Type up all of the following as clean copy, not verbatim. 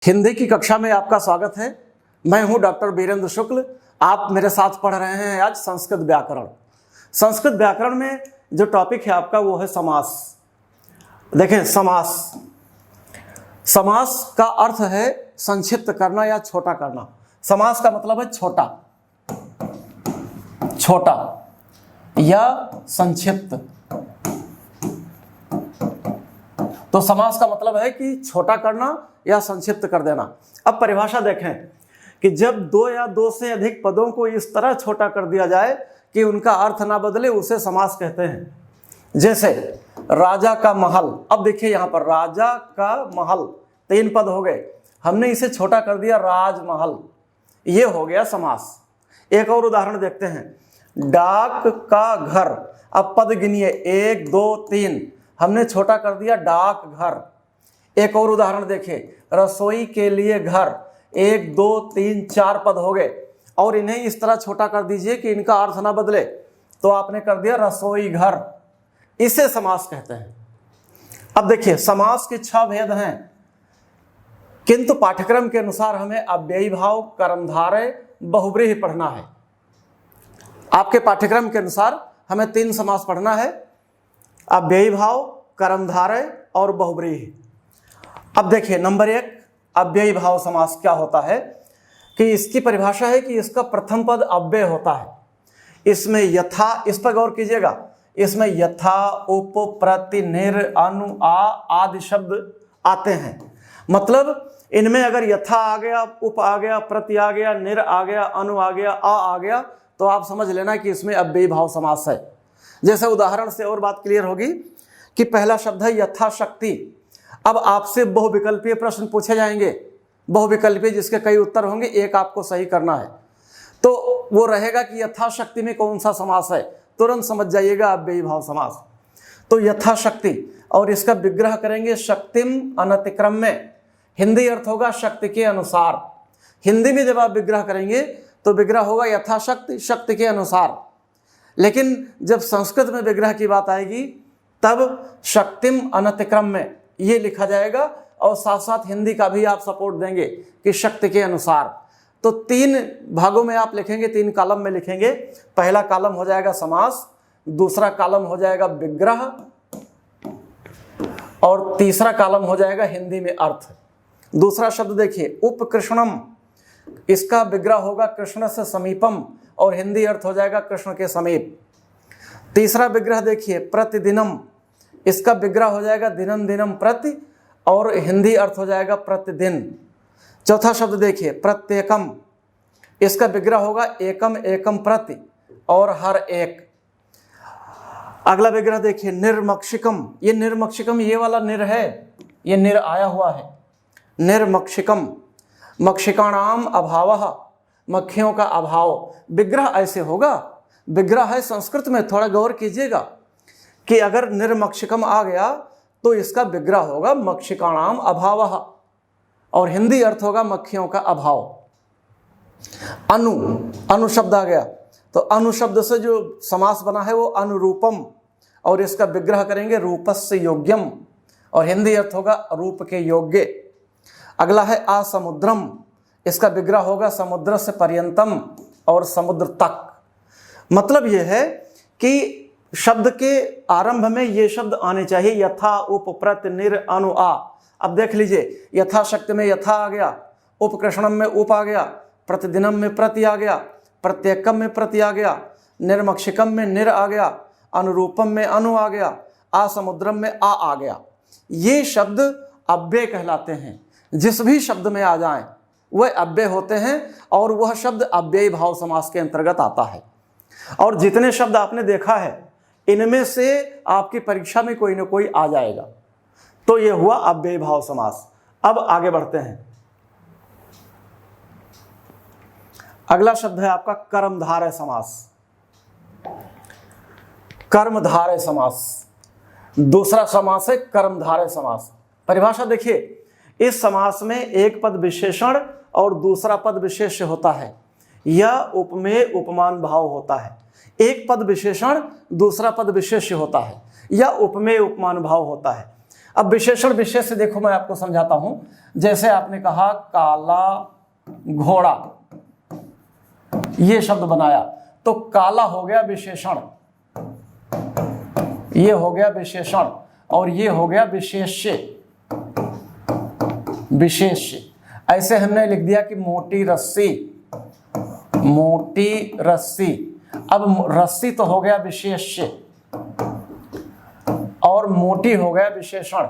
हिंदी की कक्षा में आपका स्वागत है। मैं हूं डॉक्टर वीरेंद्र शुक्ल। आप मेरे साथ पढ़ रहे हैं आज संस्कृत व्याकरण। संस्कृत व्याकरण में जो टॉपिक है आपका वो है समास। देखें, समास, समास का अर्थ है संक्षिप्त करना या छोटा करना। समास का मतलब है छोटा, छोटा या संक्षिप्त। तो समास का मतलब है कि छोटा करना या संक्षिप्त कर देना। अब परिभाषा देखें कि जब दो या दो से अधिक पदों को इस तरह छोटा कर दिया जाए कि उनका अर्थ ना बदले, उसे समास कहते हैं। जैसे राजा का महल। अब देखिए यहां पर राजा का महल 3 पद हो गए, हमने इसे छोटा कर दिया राजमहल, ये हो गया समास। एक और उदाहरण देखते हैं, डाक का घर। अब पद गिनिए 1 2 3, हमने छोटा कर दिया डाक घर। एक और उदाहरण देखिए, रसोई के लिए घर। 1 2 3 4 पद हो गए और इन्हें इस तरह छोटा कर दीजिए कि इनका अर्थ ना बदले, तो आपने कर दिया रसोई घर। इसे समास कहते हैं। अब देखिए समास के 6 भेद हैं, किंतु पाठ्यक्रम के अनुसार हमें अव्ययी भाव, कर्मधारय, बहुव्रीहि पढ़ना है। आपके पाठ्यक्रम के अनुसार हमें 3 समास पढ़ना है, अव्ययी भाव, कर्मधारय और बहुव्रीहि। अब देखिए नंबर 1, अव्ययी भाव समास क्या होता है कि इसकी परिभाषा है कि इसका प्रथम पद अव्यय होता है। इसमें यथा, इस पर गौर कीजिएगा, इसमें यथा, उप, प्रति, निर, अनु, आदि शब्द आते हैं। मतलब इनमें अगर यथा आ गया, उप आ गया, प्रति आ गया, निर आ गया, अनु आ गया, आ गया, तो आप समझ लेना कि इसमें अव्ययी भाव समास है। जैसे उदाहरण से और बात क्लियर होगी कि पहला शब्द है यथाशक्ति। अब आपसे बहुविकल्पीय प्रश्न पूछे जाएंगे, बहुविकल्पीय जिसके कई उत्तर होंगे, एक आपको सही करना है। तो वो रहेगा कि यथाशक्ति में कौन सा समास है, तुरंत समझ जाइएगा अव्ययी भाव समास। तो यथाशक्ति, और इसका विग्रह करेंगे शक्तिम अनतिक्रम्य। हिंदी अर्थ होगा शक्ति के अनुसार। हिंदी में जब आप विग्रह करेंगे तो विग्रह होगा यथाशक्ति, शक्ति के अनुसार। लेकिन जब संस्कृत में विग्रह की बात आएगी तब शक्तिम अनतिक्रम्य ये लिखा जाएगा, और साथ साथ हिंदी का भी आप सपोर्ट देंगे कि शक्ति के अनुसार। तो 3 भागों में आप लिखेंगे, 3 कॉलम में लिखेंगे। पहला कॉलम हो जाएगा समास, दूसरा कॉलम हो जाएगा विग्रह, और तीसरा कॉलम हो जाएगा हिंदी में अर्थ। दूसरा शब्द देखिए उपकृष्णम, इसका विग्रह होगा कृष्ण से समीपम, और हिंदी अर्थ हो जाएगा कृष्ण के समीप। तीसरा विग्रह देखिए प्रतिदिनम, इसका विग्रह हो जाएगा दिनम दिनम प्रति, और हिंदी अर्थ हो जाएगा प्रतिदिन। चौथा शब्द देखिए प्रत्येकम, इसका विग्रह होगा एकम एकम प्रति, और हर एक। अगला विग्रह देखिए निर्मक्षिकम, ये निर्मक्षिकम ये वाला निर है, ये निर आया हुआ है, निर्मक्षिकम। मक्षिकाणाम अभावः, मक्खियों का अभाव। विग्रह ऐसे होगा, विग्रह है संस्कृत में, थोड़ा गौर कीजिएगा कि अगर निर्मक्षिकम आ गया तो इसका विग्रह होगा मक्षिकाणाम अभावः, और हिंदी अर्थ होगा मक्खियों का अभाव। अनु, अनु शब्द आ गया, तो अनु शब्द से जो समास बना है वो अनुरूपम, और इसका विग्रह करेंगे रूपस्य योग्यम, और हिंदी अर्थ होगा रूप के योग्य। अगला है असमुद्रम, इसका विग्रह होगा समुद्र से पर्यंतम, और समुद्र तक। मतलब यह है कि शब्द के आरंभ में ये शब्द आने चाहिए, यथा, उप, प्रति, निर, अनु, आ। अब देख लीजिए, यथाशक्ति में यथा आ गया, उपकृष्णम में उप आ गया, प्रतिदिनम में प्रति आ गया, प्रत्येकम में प्रति आ गया, निर्मक्षिकम में निर आ गया, अनुरूपम में अनु आ गया, असमुद्रम में आ गया। ये शब्द अव्यय कहलाते हैं। जिस भी शब्द में आ जाएं वह अव्यय होते हैं, और वह शब्द अव्ययी भाव समास के अंतर्गत आता है। और जितने शब्द आपने देखा है इनमें से आपकी परीक्षा में कोई ना कोई आ जाएगा। तो यह हुआ अव्ययी भाव समास। अब आगे बढ़ते हैं। अगला शब्द है आपका कर्मधारय समास। कर्मधारय समास, दूसरा समास है कर्मधारय समास। परिभाषा देखिए, इस समास में एक पद विशेषण और दूसरा पद विशेष्य होता है, या उपमेय उपमान भाव होता है। एक पद विशेषण, दूसरा पद विशेष्य होता है, या उपमेय उपमान भाव होता है। अब विशेषण विशेष से देखो, मैं आपको समझाता हूं। जैसे आपने कहा काला घोड़ा, ये शब्द बनाया, तो काला हो गया विशेषण, ये हो गया विशेषण, और ये हो गया विशेष्य। विशेष्य ऐसे हमने लिख दिया कि मोटी रस्सी, मोटी रस्सी। अब रस्सी तो हो गया विशेष्य और मोटी हो गया विशेषण।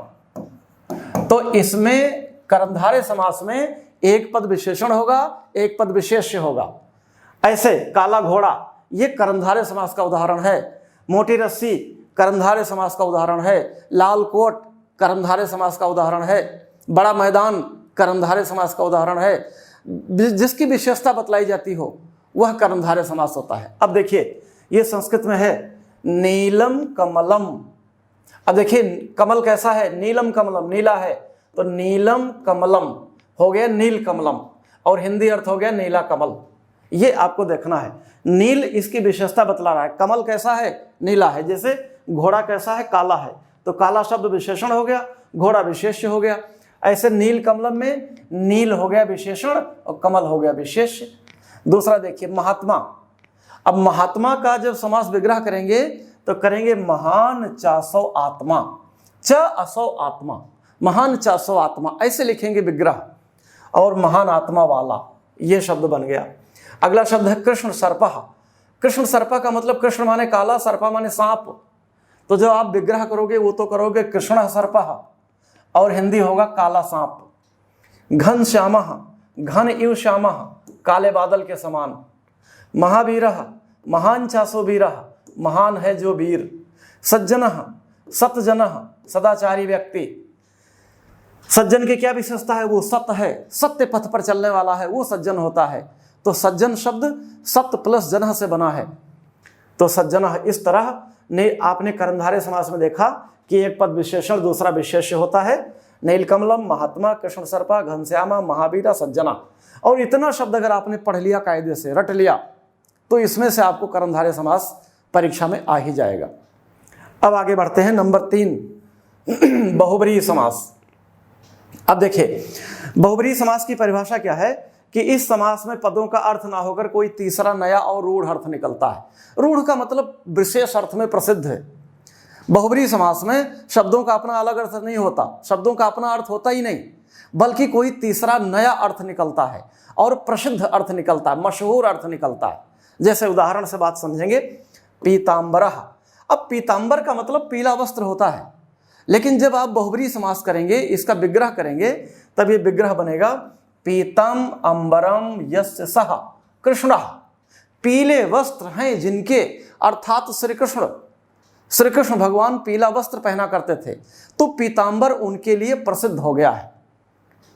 तो इसमें कर्मधारय समास में एक पद विशेषण होगा, एक पद विशेष्य होगा। ऐसे काला घोड़ा ये कर्मधारय समास का उदाहरण है, मोटी रस्सी कर्मधारय समास का उदाहरण है, लाल कोट कर्मधारय समास का उदाहरण है, बड़ा मैदान कर्मधारय समास का उदाहरण है। जिसकी विशेषता बतलाई जाती हो वह कर्मधारय समास होता है। अब देखिए ये संस्कृत में है नीलम कमलम। अब देखिए कमल कैसा है, नीलम कमलम, नीला है, तो नीलम कमलम हो गया नील कमलम, और हिंदी अर्थ हो गया नीला कमल। ये आपको देखना है, नील इसकी विशेषता बतला रहा है, कमल कैसा है, नीला है। जैसे घोड़ा कैसा है, काला है, तो काला शब्द विशेषण हो गया, घोड़ा विशेष्य हो गया। ऐसे नील कमलम में नील हो गया विशेषण और कमल हो गया विशेष्य। दूसरा देखिए महात्मा। अब महात्मा का जब समास विग्रह करेंगे तो करेंगे महान चासो आत्मा, च असो आत्मा, महान चासो आत्मा, ऐसे लिखेंगे विग्रह, और महान आत्मा वाला, ये शब्द बन गया। अगला शब्द है कृष्ण सर्पः। कृष्ण सर्पः का मतलब कृष्ण माने काला, सर्पा माने सांप। तो जो आप विग्रह करोगे वो तो करोगे कृष्ण सर्पः, और हिंदी होगा काला सांप। घन श्यामः, घन इव श्यामः, काले बादल के समान। महावीरः, महान चासो वीरः, महान है जो वीर। सज्जनः, सतजनः, सदाचारी व्यक्ति। सज्जन की क्या विशेषता है, वो सत्य है, सत्य पथ पर चलने वाला है, वो सज्जन होता है। तो सज्जन शब्द सत्य प्लस जनः से बना है, तो सज्जनः। इस तरह ने आपने कर्मधारय समास में देखा कि एक पद विशेषण दूसरा विशेष्य होता है। नीलकमलम, महात्मा, कृष्ण सर्पा, घनश्यामा, महावीरा, सज्जना। और इतना शब्द अगर आपने पढ़ लिया, कायदे से रट लिया, तो इसमें से आपको कर्मधारय समास परीक्षा में आ ही जाएगा। अब आगे बढ़ते हैं, नंबर 3 बहुब्रीहि समास। अब देखिए बहुब्रीहि समास की परिभाषा क्या है कि इस समास में पदों का अर्थ ना होकर कोई तीसरा नया और रूढ़ अर्थ निकलता है। रूढ़ का मतलब विशेष अर्थ में प्रसिद्ध है। बहुब्रीहि समास में शब्दों का अपना अलग अर्थ नहीं होता, शब्दों का अपना अर्थ होता ही नहीं, बल्कि कोई तीसरा नया अर्थ निकलता है और प्रसिद्ध अर्थ निकलता है, मशहूर अर्थ निकलता है। जैसे उदाहरण से बात समझेंगे, पीताम्बरः। अब पीताम्बर का मतलब पीला वस्त्र होता है, लेकिन जब आप बहुब्रीहि समास करेंगे, इसका विग्रह करेंगे, तब ये विग्रह बनेगा पीतम अंबरम यस्य सः कृष्णः। पीले वस्त्र हैं जिनके, अर्थात श्री कृष्ण, श्री कृष्ण भगवान पीला वस्त्र पहना करते थे, तो पीताम्बर उनके लिए प्रसिद्ध हो गया है।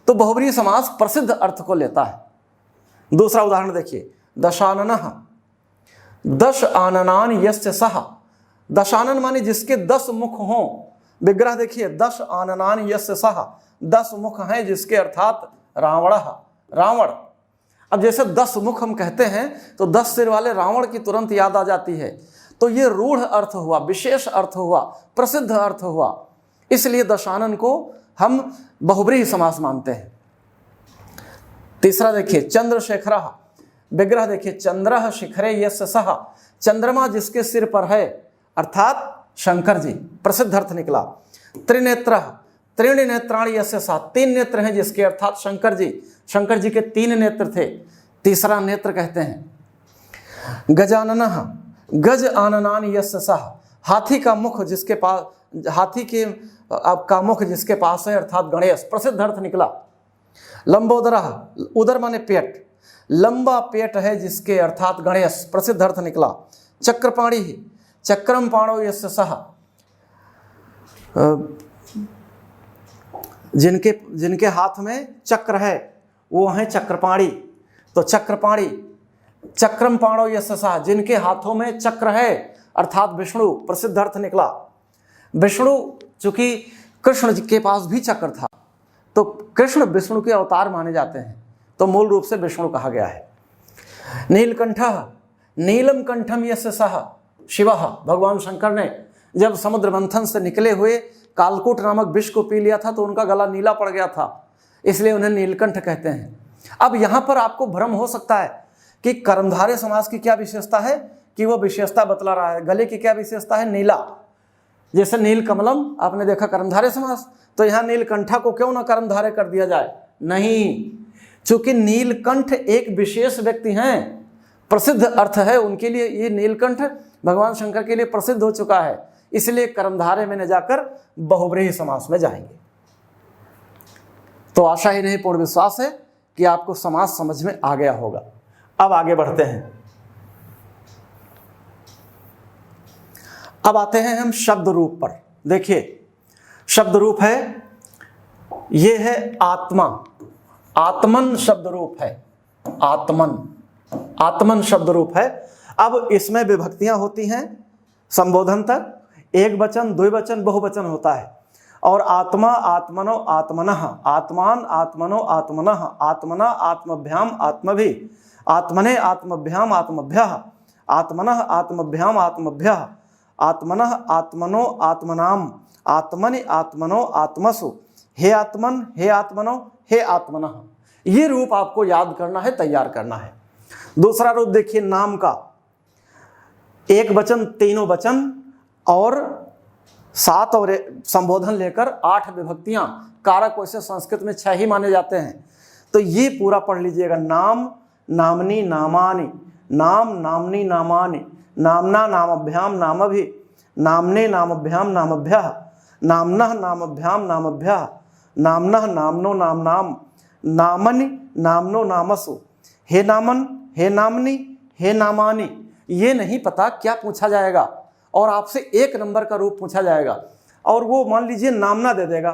तो बहुब्रीहि समास प्रसिद्ध अर्थ को लेता है। दूसरा उदाहरण देखिए, दशाननः। दश आननान यस्य सः। दशानन माने जिसके 10 मुख हों। विग्रह देखिए, दश आननान यस्य सः, 10 मुख हैं जिसके, अर्थात रावणः, रावण। अब जैसे 10 मुख हम कहते हैं तो 10 सिर वाले रावण की तुरंत याद आ जाती है। तो ये रूढ़ अर्थ हुआ, विशेष अर्थ हुआ, प्रसिद्ध अर्थ हुआ, इसलिए दशानन को हम बहुब्रीहि समास मानते हैं। तीसरा देखिए, चंद्रशेखरः। विग्रह देखिए, चंद्रः शिखरे यस्य सः। चंद्रमा जिसके सिर पर है, अर्थात शंकर जी, प्रसिद्ध अर्थ निकला। त्रिनेत्रः। त्रीणि नेत्राणि यस्य सः। 3 नेत्र हैं जिसके, अर्थात शंकर जी, शंकर जी के 3 नेत्र थे, तीसरा नेत्र कहते हैं। गजाननः। गज आननान यस्य सः। हाथी का मुख जिसके पास, हाथी के का मुख जिसके पास है, अर्थात गणेश, प्रसिद्ध अर्थ निकला। लंबोदरः। उदर माने पेट, लंबा पेट है जिसके, अर्थात गणेश, प्रसिद्ध अर्थ निकला। चक्रपाणि। चक्रम पाणो यस्य सः। जिनके हाथ में चक्र है वो हैं चक्रपाणी, तो चक्रपाणी। चक्रम पाणो यस्य सः, जिनके हाथों में चक्र है, अर्थात विष्णु, प्रसिद्ध अर्थ निकला। विष्णु, चूंकि कृष्ण जी के पास भी चक्र था, तो कृष्ण विष्णु के अवतार माने जाते हैं, तो मूल रूप से विष्णु कहा गया है। नीलकंठः। नीलम कंठम यस्य सः। शिवः, भगवान शंकर ने जब समुद्र मंथन से निकले हुए कालकूट नामक विष को पी लिया था तो उनका गला नीला पड़ गया था, इसलिए उन्हें नीलकंठ कहते हैं। अब यहाँ पर आपको भ्रम हो सकता है कि कर्मधारय समास की क्या विशेषता है, कि वो विशेषता बतला रहा है। गले की क्या विशेषता है, नीला, जैसे नील कमलम आपने देखा कर्मधारय समास, तो यहाँ नीलकंठा को क्यों ना कर्मधारय कर दिया जाए, नहीं, चूंकि नीलकंठ एक विशेष व्यक्ति हैं, प्रसिद्ध अर्थ है उनके लिए, ये नीलकंठ भगवान शंकर के लिए प्रसिद्ध हो चुका है, इसलिए कर्मधारय में न जाकर बहुव्रीहि समास में जाएंगे। तो आशा ही नहीं पूर्ण विश्वास है कि आपको समास समझ में आ गया होगा। अब आगे बढ़ते हैं। अब आते हैं हम शब्द रूप पर। देखिए शब्द रूप है, ये है आत्मा, आत्मन शब्द रूप है, आत्मन, आत्मन शब्द रूप है। अब इसमें विभक्तियां होती हैं संबोधन तक, एक वचन, द्विवचन, बहुवचन होता है। और आत्मा, आत्मनो, आत्मनः, आत्मान, आत्मनो, आत्मनः, आत्मना, आत्मभ्याम, आत्मभि, आत्मने, आत्मभ्याम, आत्मभ्यः, आत्मनः, आत्मभ्याम, आत्मभ्यः, आत्मनः, आत्मनो, आत्मनाम, आत्मनि, आत्मनो, आत्मसु, हे आत्मन, हे आत्मनो, हे आत्मनः। ये रूप आपको याद करना है, तैयार करना है। दूसरा रूप देखिए नाम का, एक वचन, तीनों वचन और 7 और संबोधन लेकर 8 विभक्तियां, कारक वैसे संस्कृत में 6 ही माने जाते हैं। तो ये पूरा पढ़ लीजिएगा। नाम, नामनी, नामानि, नाम, नामनी, नामानि, नामना, नामभ्याम, नामभि, नामने, नामभ्याम, नामभ्यः, नामनः, नामभ्याम, नामभ्यः, नामनः, नामनो, नामनाम, नामनि, नामनो, नामसु, हे नामन, हे नामनी, हे नामानि। ये नहीं पता क्या पूछा जाएगा, और आपसे 1 नंबर का रूप पूछा जाएगा, और वो मान लीजिए नामना दे देगा,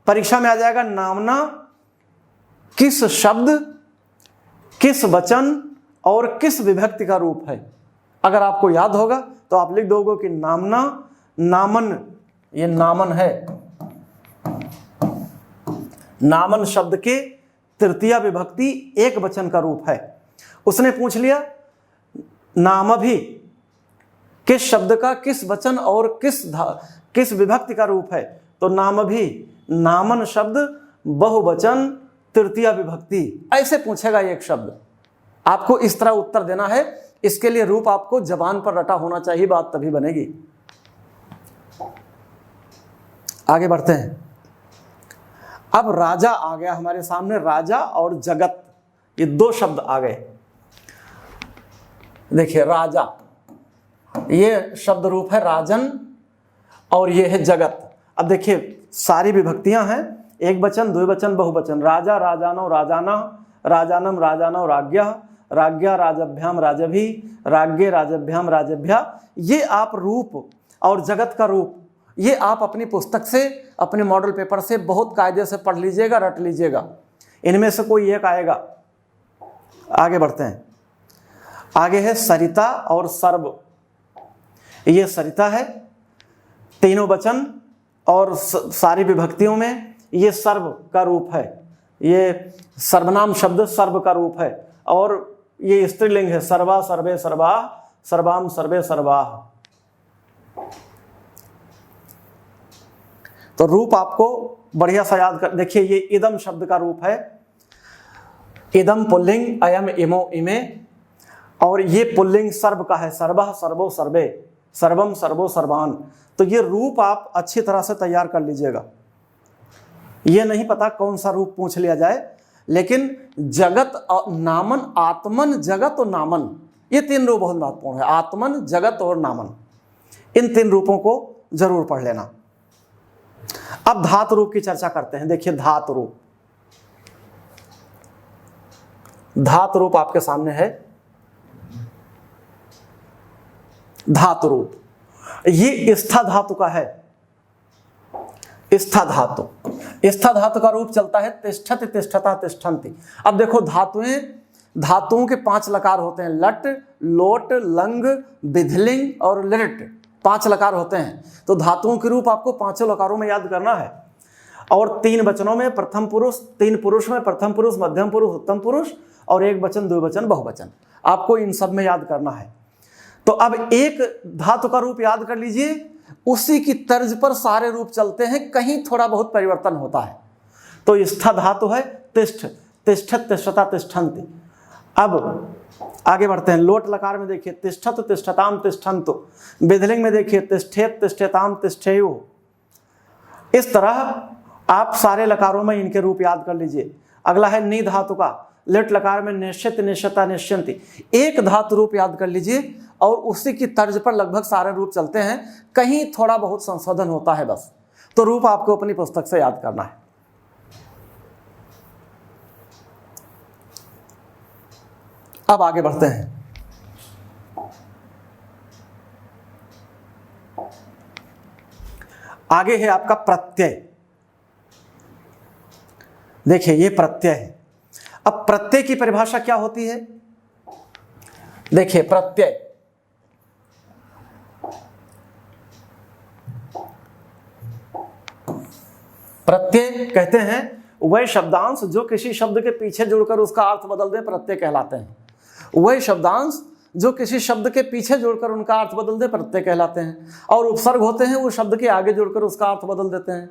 परीक्षा में आ जाएगा नामना किस शब्द, किस वचन और किस विभक्ति का रूप है। अगर आपको याद होगा तो आप लिख दोगे कि नामना, नामन, ये नामन है, नामन शब्द के तृतीया विभक्ति एक वचन का रूप है। उसने पूछ लिया नामभि किस शब्द का किस वचन और किस विभक्ति का रूप है, तो नामभि, नामन शब्द बहुवचन तृतीया विभक्ति, ऐसे पूछेगा एक शब्द। आपको इस तरह उत्तर देना है। इसके लिए रूप आपको जबान पर रटा होना चाहिए, बात तभी बनेगी। आगे बढ़ते हैं। अब राजा आ गया हमारे सामने, राजा और जगत, ये 2 शब्द आ गए। देखिए राजा, ये शब्द रूप है राजन, और ये है जगत। अब देखिए सारी विभक्तियां हैं, एक वचन, द्विवचन, बहुवचन। राजा, राजानो, राजाना, राजानम, राजानो, राज्ञः, राज्ञा, राजभ्याम, राजभी, राज्ञे, राजभ्याम, राजभ्या। ये आप रूप और जगत का रूप, ये आप अपनी पुस्तक से, अपने मॉडल पेपर से बहुत कायदे से पढ़ लीजिएगा, रट लीजिएगा। इनमें से कोई एक आएगा। आगे बढ़ते हैं। आगे है सरिता और सर्व। ये सरिता है, तीनों वचन और सारी विभक्तियों में ये सर्व का रूप है। ये सर्वनाम शब्द सर्व का रूप है, और ये स्त्रीलिंग है, सर्वा, सर्वे, सर्वा, सर्वाम, सर्वे, सर्वाः। तो रूप आपको बढ़िया सा याद कर। देखिए ये इदम शब्द का रूप है, इदम पुल्लिंग, अयम, इमो, इमे, और ये पुल्लिंग सर्व का है, सर्वः, सर्वो, सर्वे, सर्वम, सर्वो, सर्वान। तो ये रूप आप अच्छी तरह से तैयार कर लीजिएगा। ये नहीं पता कौन सा रूप पूछ लिया जाए, लेकिन जगत और नामन, आत्मन, जगत और नामन, ये 3 रूप बहुत महत्वपूर्ण है। आत्मन, जगत और नामन, इन 3 रूपों को जरूर पढ़ लेना। अब धातु रूप की चर्चा करते हैं। देखिए धातु रूप, धातु रूप आपके सामने है। धातु रूप ये स्था धातु का है, स्था धातु। स्था धातु का रूप चलता है तिष्ठति, तिष्ठता, तिष्ठन्ति। अब देखो धातुओं के 5 लकार होते हैं, लट, लोट, लंग, विधिलिंग और लिट, 5 लकार होते हैं। तो धातुओं के रूप आपको 5 लकारों में याद करना है। और 3 वचनों में प्रथम पुरुष, 3 पुरुष में प्रथम पुरुष, मध्यम पुरुष, उत्तम पुरुष, और 1 वचन, 2 वचन, बहुवचन, आपको इन सब में याद करना है। तो अब एक धातु का रूप याद कर लीजिए, उसी की तर्ज पर सारे रूप चलते हैं, कहीं थोड़ा बहुत परिवर्तन होता है। तो स्था धातु है तिष्ठ, तिष्ठत, तिष्ठता, तिष्ठन्ति। अब आगे बढ़ते हैं। लोट लकार में देखिए तिष्ठत, तिष्ठताम, तिष्ठन्तु। विधिलिंग में देखिए तिष्ठेत, तिष्ठताम, तिष्ठेयु। इस तरह आप सारे लकारों में इनके रूप याद कर लीजिए। अगला है नी धातु का। लिट लकार में निश्चित, निश्चता, निश्चंति। एक धातु रूप याद कर लीजिए और उसी की तर्ज पर लगभग सारे रूप चलते हैं, कहीं थोड़ा बहुत संशोधन होता है बस। तो रूप आपको अपनी पुस्तक से याद करना है। अब आगे बढ़ते हैं। आगे है आपका प्रत्यय। देखिए ये प्रत्यय है। अब प्रत्यय की परिभाषा क्या होती है? देखिए प्रत्यय, प्रत्यय कहते हैं वह शब्दांश जो किसी शब्द के पीछे जुड़कर उसका अर्थ बदल दे, प्रत्यय कहलाते हैं। वह शब्दांश जो किसी शब्द के पीछे जुड़कर उनका अर्थ बदल दे, प्रत्यय कहलाते हैं। और उपसर्ग होते हैं वो शब्द के आगे जुड़कर उसका अर्थ बदल देते हैं।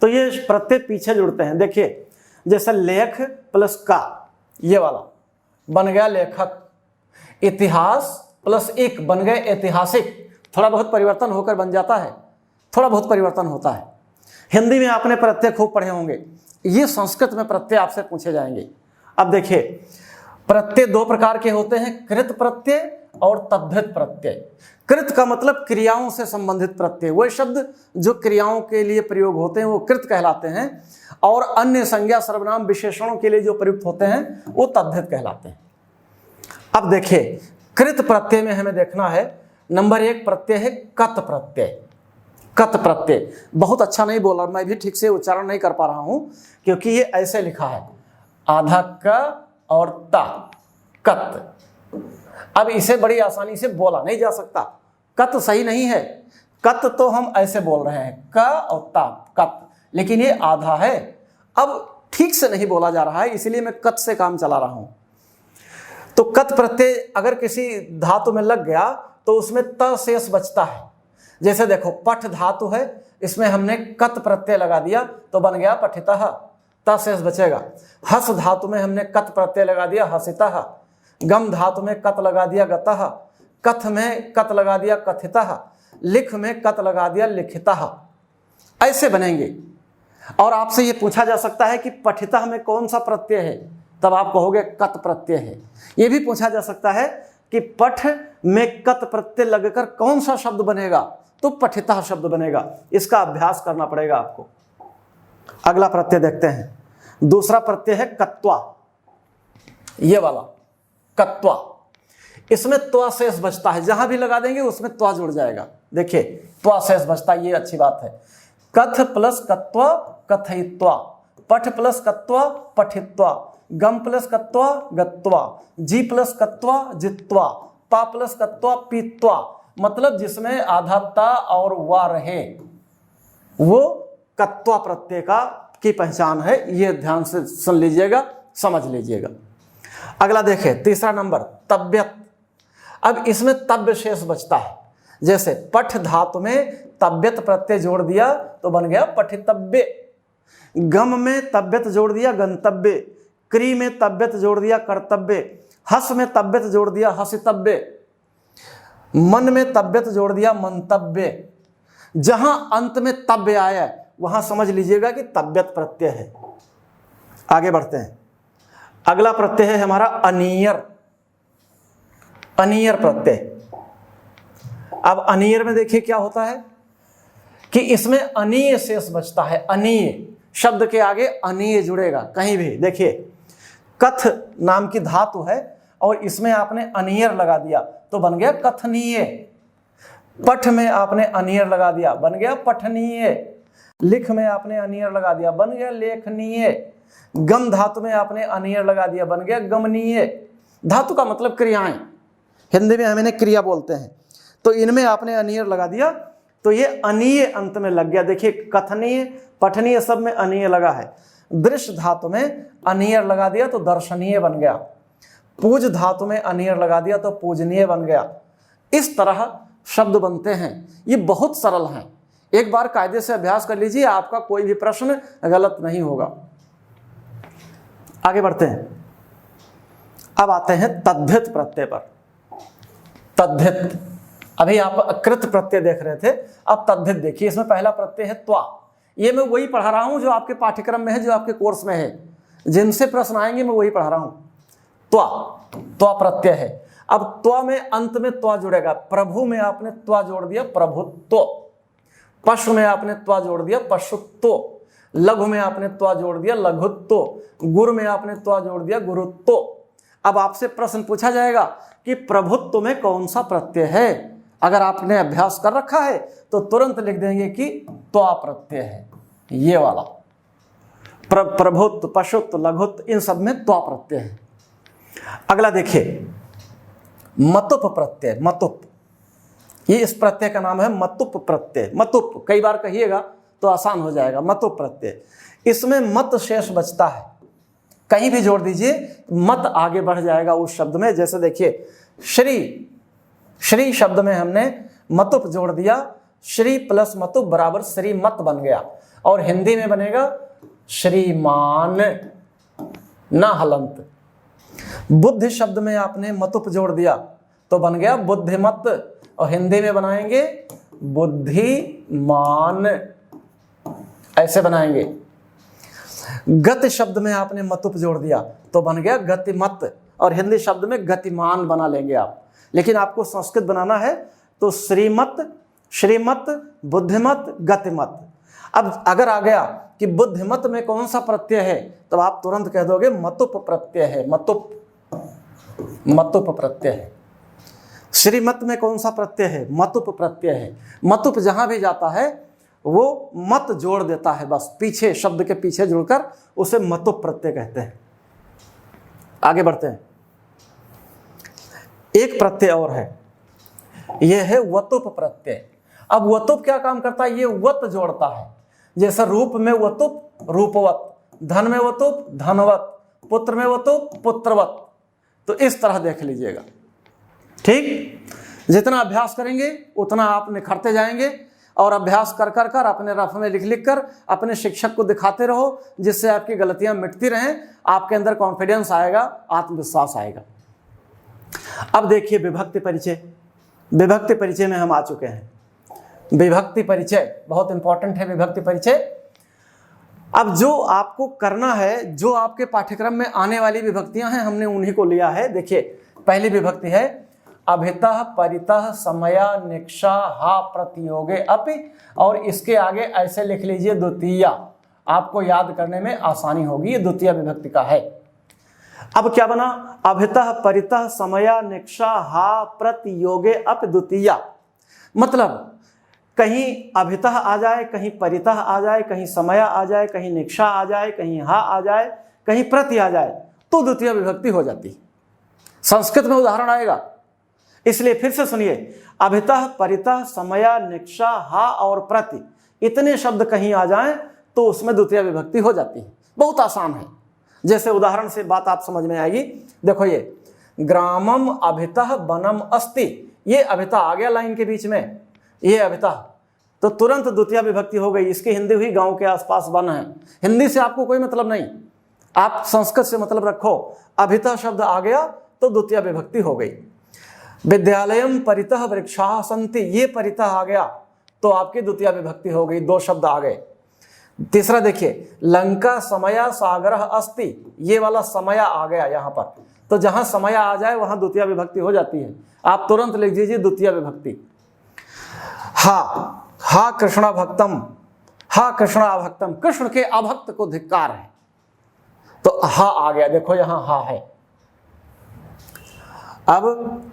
तो ये प्रत्यय पीछे जुड़ते हैं। देखिए जैसे लेख प्लस का, ये वाला बन गया लेखक। इतिहास प्लस एक बन गए ऐतिहासिक। थोड़ा बहुत परिवर्तन होकर बन जाता है, थोड़ा बहुत परिवर्तन होता है। हिंदी में आपने प्रत्यय खूब पढ़े होंगे, ये संस्कृत में प्रत्यय आपसे पूछे जाएंगे। अब देखिए प्रत्यय दो प्रकार के होते हैं, कृत प्रत्यय और तद्धित प्रत्यय। कृत का मतलब क्रियाओं से संबंधित प्रत्यय, वह शब्द जो क्रियाओं के लिए प्रयोग होते हैं वो कृत कहलाते हैं, और अन्य संज्ञा सर्वनाम विशेषणों के लिए जो प्रयुक्त होते हैं वो तद्धित कहलाते हैं। अब देखिए कृत प्रत्यय में हमें देखना है, नंबर एक प्रत्यय है कत प्रत्यय। कत प्रत्यय बहुत अच्छा नहीं बोला, मैं भी ठीक से उच्चारण नहीं कर पा रहा हूं क्योंकि ये ऐसे लिखा है, आधा क और ता, कत। अब इसे बड़ी आसानी से बोला नहीं जा सकता, कत सही नहीं है। कत तो हम ऐसे बोल रहे हैं क और ता, कत, लेकिन ये आधा है। अब ठीक से नहीं बोला जा रहा है, इसलिए मैं कत से काम चला रहा हूं। तो कत प्रत्यय अगर किसी धातु में लग गया तो उसमें त शेष बचता है। जैसे देखो पठ धातु है, इसमें हमने कत प्रत्यय लगा दिया तो बन गया पठितः, त शेष बचेगा। हस धातु में हमने कत प्रत्यय लगा दिया हसितः। गम धातु में कत लगा दिया गतः। कथ में कत लगा दिया कथितः। लिख में कत लगा दिया लिखितः। ऐसे बनेंगे। और आपसे ये पूछा जा सकता है कि पठितः में कौन सा प्रत्यय है, तब आप कहोगे कत प्रत्यय है। ये भी पूछा जा सकता है कि पठ में कत प्रत्यय लगकर कौन सा शब्द बनेगा, तो पठितः शब्द बनेगा। इसका अभ्यास करना पड़ेगा आपको। अगला प्रत्यय देखते हैं। दूसरा प्रत्यय है कत्वा, ये वाला कत्वा। इसमें त्वा शेष बचता है, जहां भी लगा देंगे उसमें त्वा जुड़ जाएगा। देखिए त्वा शेष बचता है, ये अच्छी बात है। कथ प्लस कत्वा कथयित्वा, पठ प्लस कत्वा पठित्वा, गम प्लस कत्वा गत्वा, जी प्लस कत्वा जित्वा, पा प्लस कत्वा पीत्वा। मतलब जिसमें आधा ता और वा रहे वो कत्वा प्रत्यय की पहचान है। ये ध्यान से सुन लीजिएगा, समझ लीजिएगा। अगला देखें तीसरा नंबर तब्यत। अब इसमें तब्य शेष बचता है। जैसे पठ धातु में तब्यत प्रत्यय जोड़ दिया तो बन गया पठितव्य। गम में तब्यत जोड़ दिया गंतव्य। क्री में तब्यत जोड़ दिया कर्तव्य। हस में तब्यत जोड़ दिया हसितव्य। मन में तब्यत जोड़ दिया मंतव्य। जहां अंत में तब्य आया वहां समझ लीजिएगा कि तब्यत प्रत्यय है। आगे बढ़ते हैं। अगला प्रत्यय है हमारा अनीयर। अनीयर प्रत्यय। अब अनीयर में देखिए क्या होता है कि इसमें अनीय शेष बचता है। अनीय शब्द के आगे अनीय जुड़ेगा कहीं भी। देखिए कथ नाम की धातु है और इसमें आपने अनीयर लगा दिया तो बन गया कथनीय। पठ में आपने अनीयर लगा दिया बन गया पठनीय। लिख में आपने अनीयर लगा दिया बन गया लेखनीय। गम धातु में आपने अनीयर लगा दिया बन गया गमनीय। धातु का मतलब क्रियाएं, हिंदी में हम इन्हें क्रिया बोलते हैं। तो इनमें आपने अनीयर लगा दिया तो ये अनीय अंत में लग गया। देखिए कथनीय पठनीय सब में अनीय लगा है। दृश्य धातु में अनीयर लगा दिया तो दर्शनीय बन गया। पूज धातु में अनीयर लगा दिया तो पूजनीय बन गया। इस तरह शब्द बनते हैं। ये बहुत सरल हैं, एक बार कायदे से अभ्यास कर लीजिए, आपका कोई भी प्रश्न गलत नहीं होगा। आगे बढ़ते हैं, अब आते हैं तद्धित प्रत्यय पर। तद्धित, अभी आप अकृत प्रत्यय देख रहे थे, अब तद्धित देखिए। इसमें पहला प्रत्यय है त्वा। ये मैं वही पढ़ा रहा हूं जो आपके पाठ्यक्रम में है, जो आपके कोर्स में है, जिनसे प्रश्न आएंगे मैं वही पढ़ा रहा हूं। त्वा, त्वा प्रत्यय है। अब त्वा में अंत में त्वा जुड़ेगा। प्रभु में आपने त्वा जोड़ दिया, प्रभुत्व। पशु में आपने त्वा जोड़ दिया, पशुत्व। लघु में आपने त्वा जोड़ दिया, लघुत्व। गुरु में आपने त्वा जोड़ दिया, गुरुत्व। अब आपसे प्रश्न पूछा जाएगा कि प्रभुत्व में कौन सा प्रत्यय है। अगर आपने अभ्यास कर रखा है तो तुरंत लिख देंगे कि त्वा प्रत्यय है, ये वाला। प्रभुत्व, पशुत्व, लघुत्व, इन सब में त्वा प्रत्यय है। अगला देखिए, मतुप प्रत्यय। मतुप, ये इस प्रत्यय का नाम है मतुप प्रत्यय। मतुप कई बार कहिएगा तो आसान हो जाएगा। मतुप प्रत्यय, इसमें मत शेष बचता है, कहीं भी जोड़ दीजिए मत आगे बढ़ जाएगा उस शब्द में। जैसे देखिए, श्री, श्री शब्द में हमने मतुप जोड़ दिया, श्री प्लस मतुप बराबर श्रीमत बन गया, और हिंदी में बनेगा श्रीमान, ना हलंत। बुद्धि शब्द में आपने मतुप जोड़ दिया तो बन गया बुद्धिमत, और हिंदी में बनाएंगे बुद्धिमान, ऐसे बनाएंगे। गति शब्द में आपने मतुप जोड़ दिया तो बन गया गतिमत, और हिंदी शब्द में गतिमान बना लेंगे आप। लेकिन आपको संस्कृत बनाना है तो श्रीमत, श्रीमत, बुद्धिमत, गतिमत। अब अगर आ गया कि बुद्धिमत में कौन सा प्रत्यय है तो आप तुरंत कह दोगे मतुप प्रत्यय है, मतुप, मतुप प्रत्यय है। श्रीमत में कौन सा प्रत्यय है, मतुप प्रत्यय है। मतुप जहां भी जाता है वो मत जोड़ देता है, बस पीछे, शब्द के पीछे जुड़कर उसे मतुप प्रत्यय कहते हैं। आगे बढ़ते हैं, एक प्रत्यय और है, यह है वतुप प्रत्यय। अब वतुप क्या काम करता है, ये वत जोड़ता है। जैसा रूप में वतुप, रूपवत, धन में वतुप, धनवत, पुत्र में वतुप, पुत्रवत। तो इस तरह देख लीजिएगा, ठीक। जितना अभ्यास करेंगे उतना आप निखरते जाएंगे, और अभ्यास कर कर कर अपने रफ में लिख लिख कर अपने शिक्षक को दिखाते रहो, जिससे आपकी गलतियां मिटती रहें, आपके अंदर कॉन्फिडेंस आएगा, आत्मविश्वास आएगा। अब देखिए विभक्ति परिचय। विभक्ति परिचय में हम आ चुके हैं। विभक्ति परिचय बहुत इंपॉर्टेंट है, विभक्ति परिचय। अब जो आपको करना है, जो आपके पाठ्यक्रम में आने वाली विभक्तियां हैं, हमने उन्हीं को लिया है। देखिए, पहली विभक्ति है अभितः, परितः, समया, निक्षा, हा, प्रतियोगे, अपि, और इसके आगे ऐसे लिख लीजिए द्वितीया, आपको याद करने में आसानी होगी। ये द्वितीय विभक्ति का है। अब क्या बना, अभितः, परितः, समया, निक्षा, हा, प्रतियोगे, अपि, द्वितीया। मतलब कहीं अभितः आ जाए, कहीं परितः आ जाए, कहीं समया आ जाए, कहीं निक्षा आ जाए, कहीं हा आ जाए, कहीं प्रति आ जाए, तो द्वितीय विभक्ति हो जाती। संस्कृत में उदाहरण आएगा, इसलिए फिर से सुनिए, अभितः, परितः, समया, निक्षा, हा और प्रति, इतने शब्द कहीं आ जाएं तो उसमें द्वितीय विभक्ति हो जाती है। बहुत आसान है, जैसे उदाहरण से बात आप समझ में आएगी। देखो, ये ग्रामम अभितः वनम अस्ति, ये अभितः आ गया लाइन के बीच में, ये अभितः, तो तुरंत द्वितीय विभक्ति हो गई। इसकी हिंदी हुई गांव के आसपास वन है। हिंदी से आपको कोई मतलब नहीं, आप संस्कृत से मतलब रखो। अभितः शब्द आ गया तो द्वितीय विभक्ति हो गई। विद्यालयम परितः वृक्षाः सन्ति, ये परितः आ गया तो आपकी द्वितीय विभक्ति हो गई, दो शब्द आ गए। तीसरा देखिए, लंका समया सागरः अस्ति, ये वाला समया आ गया यहाँ पर, तो जहां समया आ जाए वहां द्वितीय विभक्ति हो जाती है। आप तुरंत लिख दीजिए द्वितीय विभक्ति। हा, हा कृष्णा भक्तम, हा कृष्णा अभक्तम, कृष्ण के अभक्त को धिक्कार है, तो हा आ गया। देखो यहां हा है। अब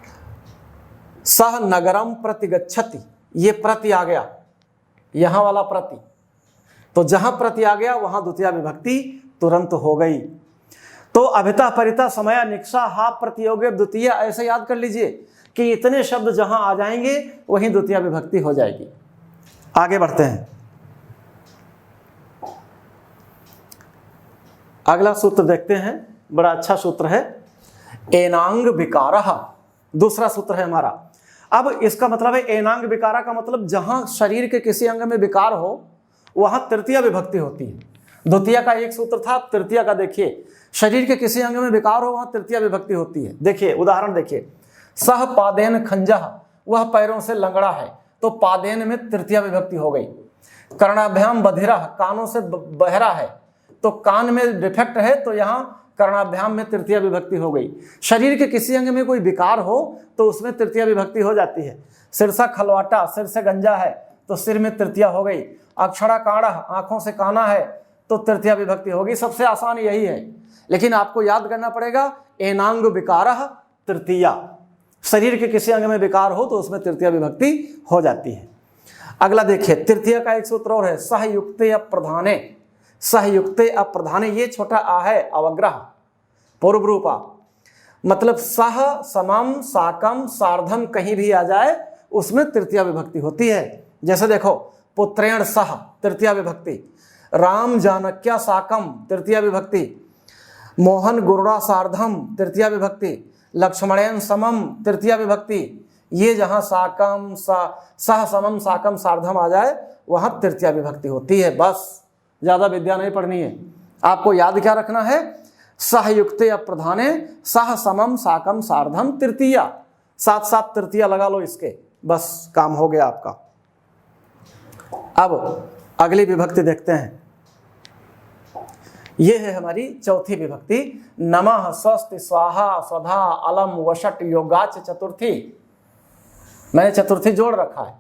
सह नगरम प्रतिगच्छति, ये प्रति आ गया, यहां वाला प्रति, तो जहां प्रति आ गया वहां द्वितीय विभक्ति तुरंत हो गई। तो अभितः, परितः, समया, निक्षा, हा, प्रतियोगे, द्वितीय, ऐसे याद कर लीजिए कि इतने शब्द जहां आ जाएंगे वहीं द्वितीय विभक्ति हो जाएगी। आगे बढ़ते हैं, अगला सूत्र देखते हैं, बड़ा अच्छा सूत्र है, एनांग विकारः। दूसरा सूत्र है हमारा, अब इसका मतलब है एनांग विकारा का मतलब जहां शरीर के किसी अंग में विकार हो वहां तृतीय विभक्ति होती है। द्वितीय का एक सूत्र था, तृतीय का देखिए, शरीर के किसी अंग में विकार हो वहां तृतीय विभक्ति होती है। देखिए उदाहरण देखिए, सह पादेन खंजह, वह पैरों से लंगड़ा है, तो पादेन में तृतीय विभक्ति हो गई। कर्णाभ्याम बधिरा, कानों से बहरा है, तो कान में डिफेक्ट है, तो यहां कर्णाभ्याम में तृतीय विभक्ति हो गई। शरीर के किसी अंग में कोई विकार हो तो उसमें तृतीय विभक्ति हो जाती है। सिरसा खलवाटा, सिर से गंजा है, तो सिर में तृतीय हो गई। अक्षरा काड़ा, आंखों से काना है, तो तृतीय विभक्ति होगी। सबसे आसान यही है, लेकिन आपको याद करना पड़ेगा एनांग विकारः तृतीया। शरीर के किसी अंग में विकार हो तो उसमें तृतीय विभक्ति हो जाती है। अगला देखिए, तृतीय का एक सूत्र और है, सहयुक्ते अप्रधाने। सहयुक्ते अप्रधाने, ये छोटा आ है अवग्रह पूर्व रूपा, मतलब सह समम साकम सार्धम कहीं भी आ जाए उसमें तृतीय विभक्ति होती है। जैसे देखो, पुत्रेण सह तृतीय विभक्ति, राम जानक्या साकम तृतीय विभक्ति, मोहन गुरुड़ा सार्धम तृतीय विभक्ति, लक्ष्मणेन समम तृतीय विभक्ति। ये जहां साकम सह समम साकम सार्धम आ जाए वहां तृतीय विभक्ति होती है। बस ज्यादा विद्या नहीं पढ़नी है, आपको याद क्या रखना है, सहयुक्ते अप्रधाने सह समम साकम सार्धम तृतीया, साथ साथ तृतीया लगा लो इसके, बस काम हो गया आपका। अब अगली विभक्ति देखते हैं, ये है हमारी चौथी विभक्ति, नमः स्वस्ति स्वाहा स्वधा अलम वषट योगाच चतुर्थी। मैंने चतुर्थी जोड़ रखा है,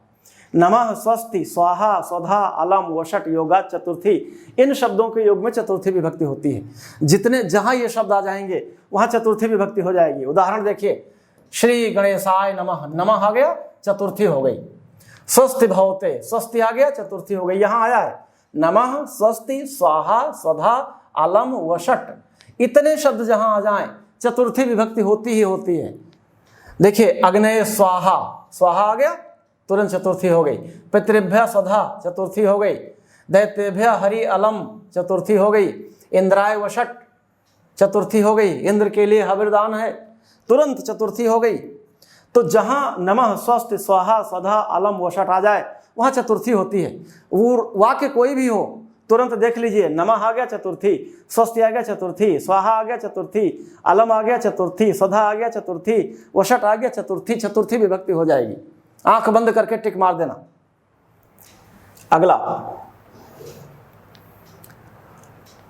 नमः स्वस्ति स्वाहा स्वधा अलम वषट योगाच चतुर्थी। इन शब्दों के योग में चतुर्थी विभक्ति होती है। जितने जहां ये शब्द आ जाएंगे वहां चतुर्थी विभक्ति हो जाएगी। उदाहरण देखिए, श्री गणेशाय नमः, नमः आ गया चतुर्थी हो गई। स्वस्ति भवते, स्वस्ति आ गया चतुर्थी हो गई। यहां आया है नमः स्वस्ति स्वाहा स्वधा अलम वषट, इतने शब्द जहां आ जाएं चतुर्थी विभक्ति होती ही होती है। देखिए, अग्नय स्वाहा, स्वाहा आ गया तुरंत चतुर्थी हो गई। पितृभ्य स्वधा चतुर्थी हो गई। दैत्यभ्य हरि अलम चतुर्थी हो गई। इंद्राय वषट चतुर्थी हो गई, इंद्र के लिए हविर्दान है, तुरंत चतुर्थी हो गई। तो जहां नमः स्वस्ति स्वाहा स्वधा अलम वषट आ जाए वहां चतुर्थी होती है। वो वाक्य कोई भी हो तुरंत देख लीजिए, नमः आ गया चतुर्थी, स्वस्ति आ गया चतुर्थी, स्वाहा आ गया चतुर्थी, अलम आ गया चतुर्थी, स्वधा आ गया चतुर्थी, वषट आ गया चतुर्थी, चतुर्थी विभक्ति हो जाएगी। आंख बंद करके टिक मार देना। अगला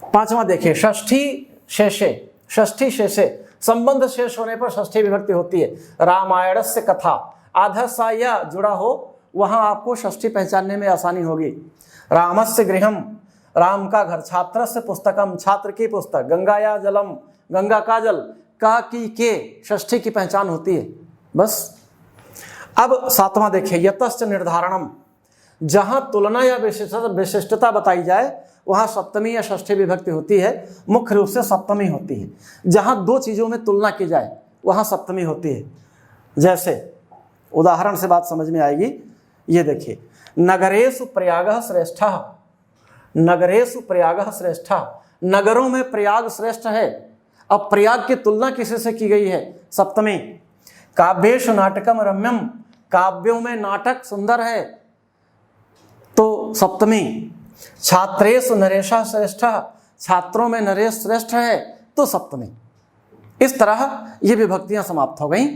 पांचवा देखिए, षष्ठी शेषे। षष्ठी शेषे, संबंध शेष होने पर षष्ठी विभक्ति होती है। रामायण से कथा, आधा सा या जुड़ा हो वहां आपको षष्ठी पहचानने में आसानी होगी। रामस्य गृहम, राम का घर, छात्रस्य पुस्तकम, छात्र की पुस्तक, गंगा या जलम, गंगा का जल, का की के, षष्ठी की पहचान होती है। बस अब सातवां देखिए, यतश्च निर्धारणम, जहां तुलना या विशिष्टता बताई जाए वहां सप्तमी या षष्ठी विभक्ति होती है। मुख्य रूप से सप्तमी होती है। जहां दो चीजों में तुलना की जाए वहां सप्तमी होती है। जैसे उदाहरण से बात समझ में आएगी, ये देखिए, नगरेषु प्रयागः श्रेष्ठः, नगरेषु प्रयागः श्रेष्ठः, नगरों में प्रयाग श्रेष्ठ है। अब प्रयाग की तुलना किसी से की गई है, सप्तमी। काव्येषु नाटकम रम्यम, काव्यों में नाटक सुंदर है, तो सप्तमी। छात्रेषु नरेशः श्रेष्ठः, छात्रों में नरेश श्रेष्ठ है, तो सप्तमी। इस तरह ये विभक्तियां समाप्त हो गई।